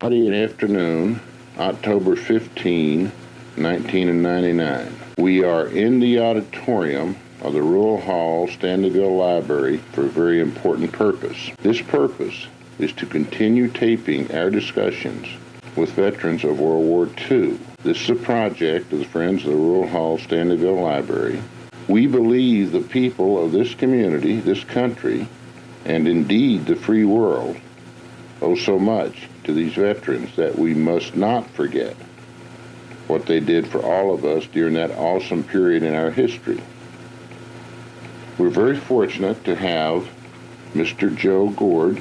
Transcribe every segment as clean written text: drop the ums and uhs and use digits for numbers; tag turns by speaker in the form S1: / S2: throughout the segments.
S1: Friday afternoon, October 15, 1999. We are in the auditorium of the Rural Hall, Stanleyville Library for a very important purpose. This purpose is to continue taping our discussions with veterans of World War II. This is a project of the Friends of the Rural Hall, Stanleyville Library. We believe the people of this community, this country, and indeed the free world owe so much to these veterans that we must not forget what they did for all of us during that awesome period in our history. We're very fortunate to have Mr. Joe Goard,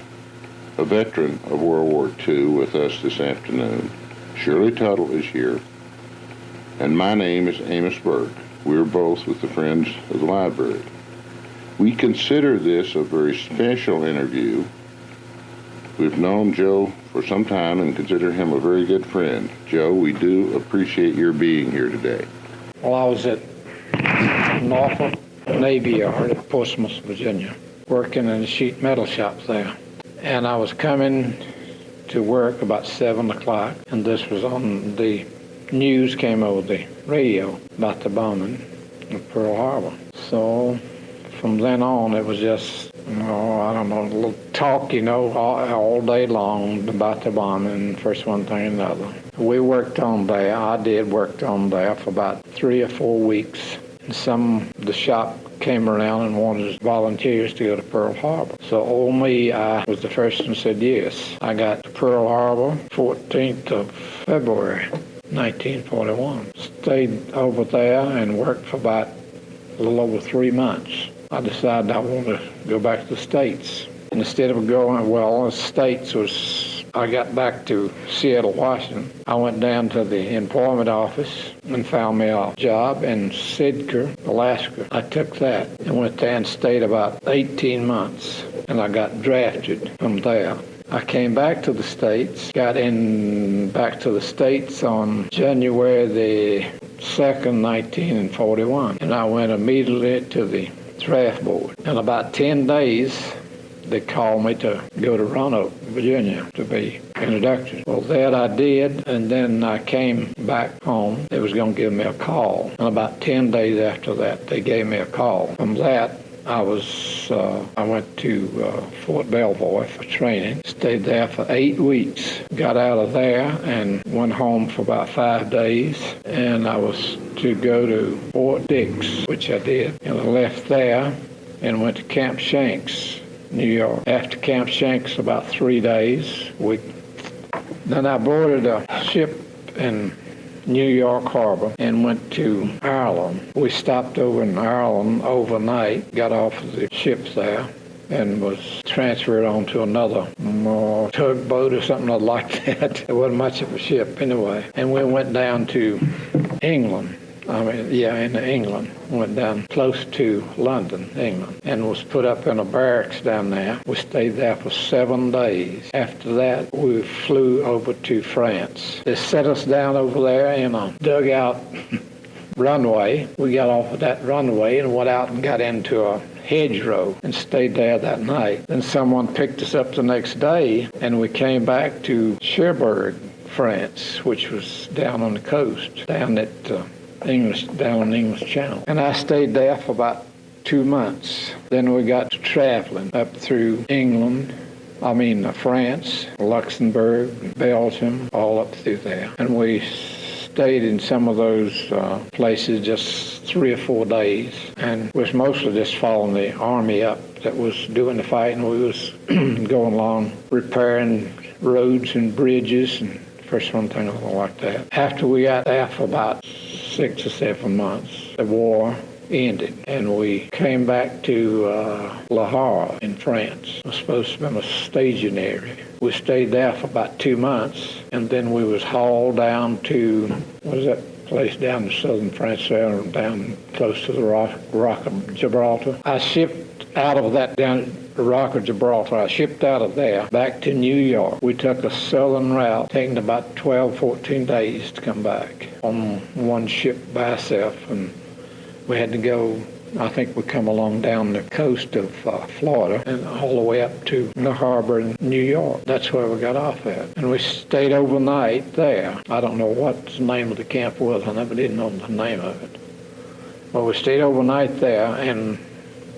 S1: a veteran of World War II, with us this afternoon. Shirley Tuttle is here, and my name is Amos Burke. We're both with the Friends of the Library. We consider this a very special interview. We've known Joe for some time and consider him a very good friend. Joe, we do appreciate your being here today.
S2: Well, I was at Norfolk Navy Yard at Portsmouth, Virginia, working in the sheet metal shop there. And I was coming to work about 7 o'clock, and this was on the news, came over the radio about the bombing of Pearl Harbor. So from then on, it was just, a little talk, all day long about the bombing, first one thing and another. We worked on there. I did work on there for about 3 or 4 weeks. And the shop came around and wanted volunteers to go to Pearl Harbor. So I was the first one said yes. I got to Pearl Harbor 14th of February, 1941. Stayed over there and worked for about a little over 3 months. I decided I wanted to go back to the States. And instead of going, the States I got back to Seattle, Washington. I went down to the employment office and found me a job in Sitka, Alaska. I took that and went there and stayed about 18 months. And I got drafted from there. I came back to the States, back to the States on January the 2nd, 1941. And I went immediately to the draft board. In about 10 days, they called me to go to Roanoke, Virginia, to be introduced. Well, that I did, and then I came back home. They was going to give me a call. And about 10 days after that, they gave me a call. From that, I went to Fort Belvoir for training. Stayed there for 8 weeks. Got out of there and went home for about 5 days. And I was to go to Fort Dix, which I did. And I left there and went to Camp Shanks, New York. After Camp Shanks, about 3 days. Then I boarded a ship in New York Harbor and went to Ireland. We stopped over in Ireland overnight, got off of the ship there, and was transferred on to another tugboat or something like that. It wasn't much of a ship anyway. And we went down to England. In England. Went down close to London, England, and was put up in a barracks down there. We stayed there for 7 days. After that, we flew over to France. They set us down over there in a dugout runway. We got off of that runway and went out and got into a hedgerow and stayed there that night. Then someone picked us up the next day, and we came back to Cherbourg, France, which was down on the coast, down at down in the English Channel. And I stayed there for about 2 months. Then we got to traveling up through France, Luxembourg, Belgium, all up through there. And we stayed in some of those places just 3 or 4 days, and was mostly just following the army up that was doing the fighting. We was going along repairing roads and bridges and first one thing like that. After we got there for about 6 or 7 months, the war ended, and we came back to La Havre in France. It was supposed to be a staging area. We stayed there for about 2 months, and then we was hauled down to, what is that place down in southern France there, down close to the Rock of Gibraltar. I shipped out of that down the Rock of Gibraltar. I shipped out of there back to New York. We took a southern route, taking about 12, 14 days to come back on one ship by itself, and we had to go I think we come along down the coast of Florida and all the way up to the harbor in New York. That's where we got off at. And we stayed overnight there. I don't know what the name of the camp was. I never did know the name of it. Well, we stayed overnight there, and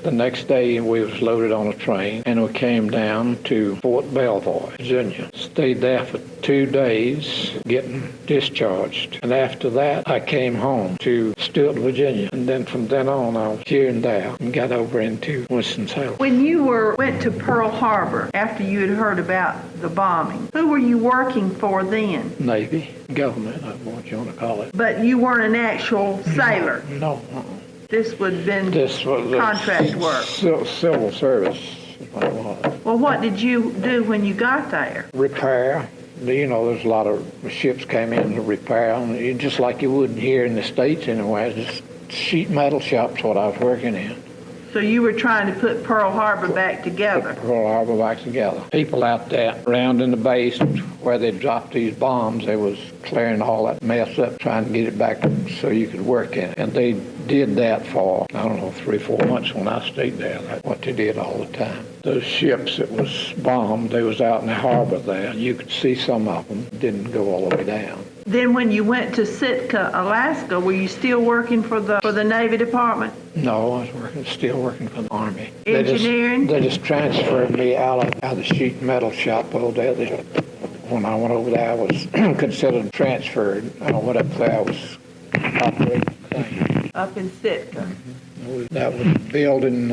S2: the next day we was loaded on a train, and we came down to Fort Belvoir, Virginia. Stayed there for 2 days getting discharged. And after that, I came home to Stewart, Virginia. And then from then on, I was here and there and got over into Winston-Salem.
S3: When you went to Pearl Harbor after you had heard about the bombing, who were you working for then?
S2: Navy, government, I don't know what you want to call it.
S3: But you weren't an actual sailor.
S2: No.
S3: This would have been
S2: This was
S3: contract work.
S2: Civil service. What it was.
S3: Well, what did you do when you got there?
S2: Repair. You know, there's a lot of ships came in to repair them, just like you would here in the States anyway. Just sheet metal shops, what I was working in.
S3: So you were trying to put Pearl Harbor back together.
S2: Put Pearl Harbor back together. People out there around in the base where they dropped these bombs, they was clearing all that mess up, trying to get it back so you could work in it. And they did that for, I don't know, 3 or 4 months when I stayed there. That's what they did all the time. Those ships that was bombed, they was out in the harbor there. You could see some of them. Didn't go all the way down.
S3: Then when you went to Sitka, Alaska, were you still working for the Navy Department?
S2: No, I was still working for the Army.
S3: Engineering?
S2: They just transferred me out of the sheet metal shop over there. When I went over there, I was considered transferred. I went up there, I was operating the thing.
S3: Up in Sitka.
S2: That was building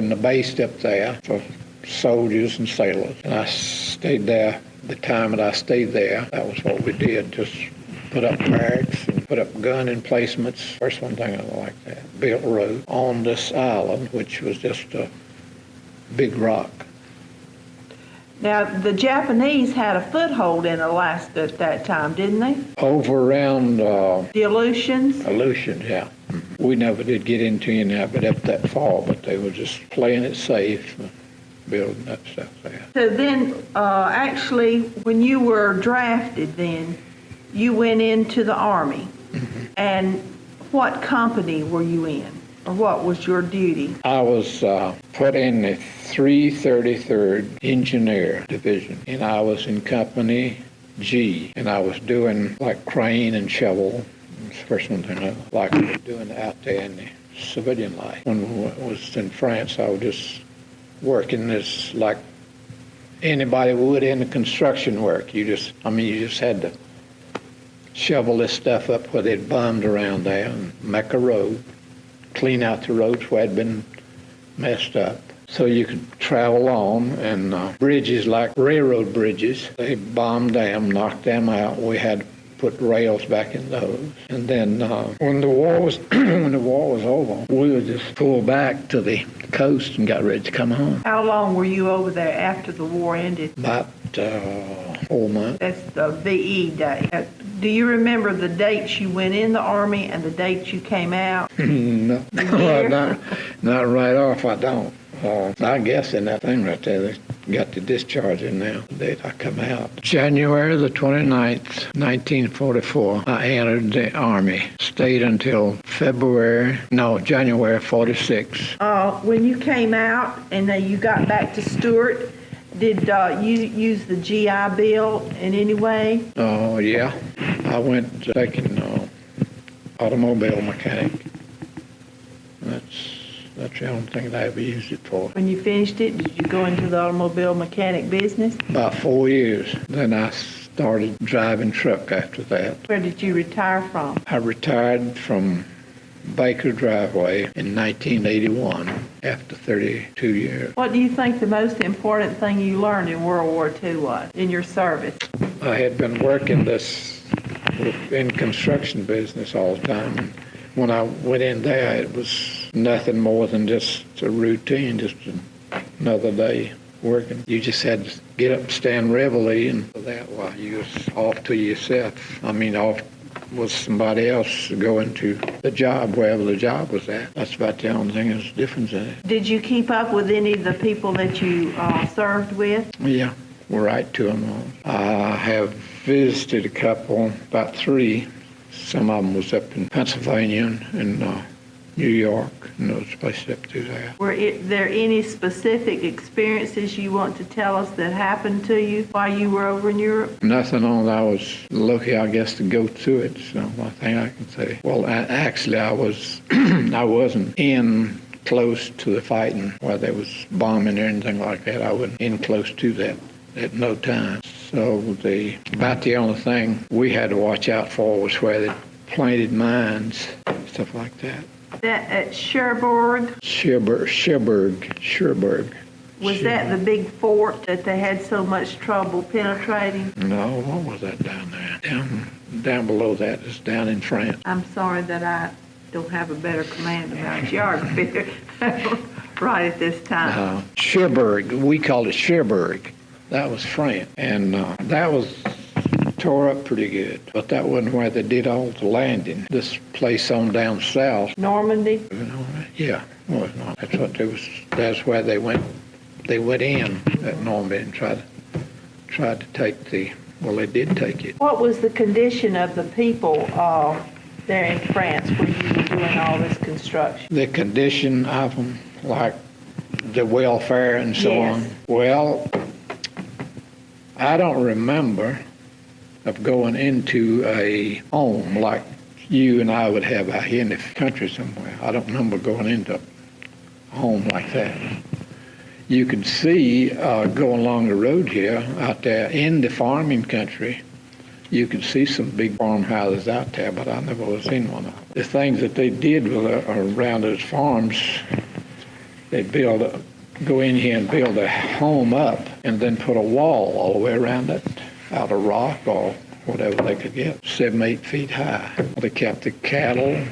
S2: the base up there for soldiers and sailors. And I stayed there. The time that I stayed there, that was what we did, just put up barracks and put up gun emplacements. First one thing I like that. Built a road on this island, which was just a big rock.
S3: Now, the Japanese had a foothold in Alaska at that time, didn't they?
S2: Over around
S3: The Aleutians?
S2: Aleutians, yeah. We never did get into any of it up that far, but they were just playing it safe, building that stuff there.
S3: So then, actually, when you were drafted then, you went into the Army.
S2: Mm-hmm.
S3: And what company were you in? Or what was your duty?
S2: I was put in the 333rd Engineer Division, and I was in Company G, and I was doing like crane and shovel. It's the first one thing I like doing out there in the civilian life. When I was in France, I was just working as like anybody would in the construction work. You just had to shovel this stuff up where they'd bombed around there and make a road, clean out the roads where it had been messed up so you could travel on. And bridges like railroad bridges, they bombed them, knocked them out. We had to put rails back in those. And then when the war was over, we would just pull back to the coast and got ready to come home.
S3: How long were you over there after the war ended?
S2: About 4 months.
S3: That's the VE day. Do you remember the dates you went in the Army and the dates you came out?
S2: No, not right off, I don't. I guess in that thing right there, they got the discharge in there, the date I come out. January the 29th, 1944, I entered the Army. Stayed until January 46.
S3: When you came out and you got back to Stewart, did you use the GI Bill in any way?
S2: Oh, yeah. I went taking automobile mechanic. That's the only thing that I ever used it for.
S3: When you finished it, did you go into the automobile mechanic business?
S2: About 4 years. Then I started driving truck after that.
S3: Where did you retire from?
S2: I retired from Baker Driveway in 1981 after 32 years.
S3: What do you think the most important thing you learned in World War II was in your service?
S2: I had been working in construction business all the time. And when I went in there, it was nothing more than just a routine, just another day working. You just had to get up and stand reveille, and that while you was off to yourself. Off with somebody else going to the job, wherever the job was at. That's about the only thing that's different in it.
S3: Did you keep up with any of the people that you served with?
S2: Yeah, we're right to them all. I have visited a couple, about 3. Some of them was up in Pennsylvania and New York, and those places up through there.
S3: Were there any specific experiences you want to tell us that happened to you while you were over in Europe?
S2: Nothing on. I was lucky, I guess, to go through it. So one thing I can say. Well, actually, I was. I wasn't in close to the fighting where there was bombing or anything like that. I wasn't in close to that at no time. So about the only thing we had to watch out for was where they planted mines, stuff like that.
S3: That at Cherbourg?
S2: Cherbourg.
S3: Was that the big fort that they had so much trouble penetrating?
S2: No, what was that down there? Down below that is down in France.
S3: I'm sorry that I don't have a better command about geography right at this time.
S2: Cherbourg, we called it Cherbourg. That was France. And that was tore up pretty good. But that wasn't where they did all the landing. This place on down south.
S3: Normandy?
S2: Yeah, well, no, that's what they was. That's where they went. They went in at Normandy and tried to take the. Well, they did take it.
S3: What was the condition of the people there in France when you were doing all this construction?
S2: The condition of them, like the welfare and so on. Well, I don't remember of going into a home like you and I would have out here in the country somewhere. I don't remember going into a home like that. You can see going along the road here out there in the farming country, you can see some big farmhouses out there, but I never was in one of them. The things that they did around those farms, they'd go in here and build a home up and then put a wall all the way around it out of rock or whatever they could get, 7-8 feet high. They kept the cattle,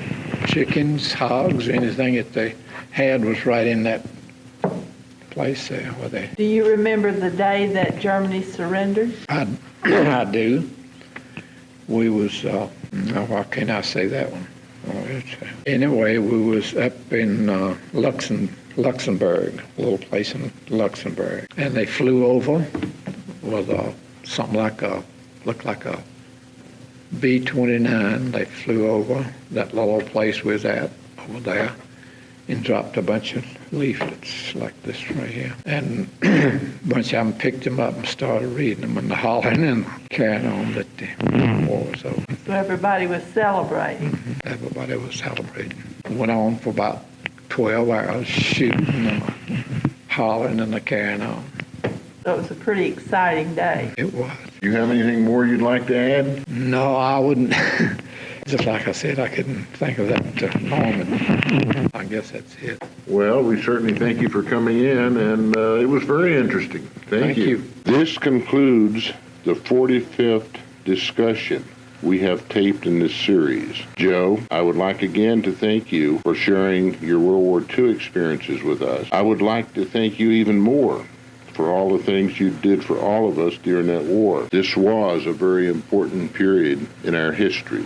S2: chickens, hogs, anything that they had was right in that place there where they.
S3: Do you remember the day that Germany surrendered?
S2: I do. We was, why can't I say that one? Anyway, we was up in Luxembourg, a little place in Luxembourg, and they flew over with something looked like a B-29. They flew over that little place we was at over there and dropped a bunch of leaflets like this right here. And a bunch of them picked them up and started reading them and hollering and carrying on that the war was over.
S3: So everybody was celebrating.
S2: Mm-hmm. Everybody was celebrating. Went on for about 12 hours shooting and hollering and carrying on.
S3: So it was a pretty exciting day.
S2: It was.
S1: Do you have anything more you'd like to add?
S2: No, I wouldn't. Just like I said, I couldn't think of that moment. I guess that's it.
S1: Well, we certainly thank you for coming in, and it was very interesting. Thank you. This concludes the 45th discussion we have taped in this series. Joe, I would like again to thank you for sharing your World War II experiences with us. I would like to thank you even more for all the things you did for all of us during that war. This was a very important period in our history.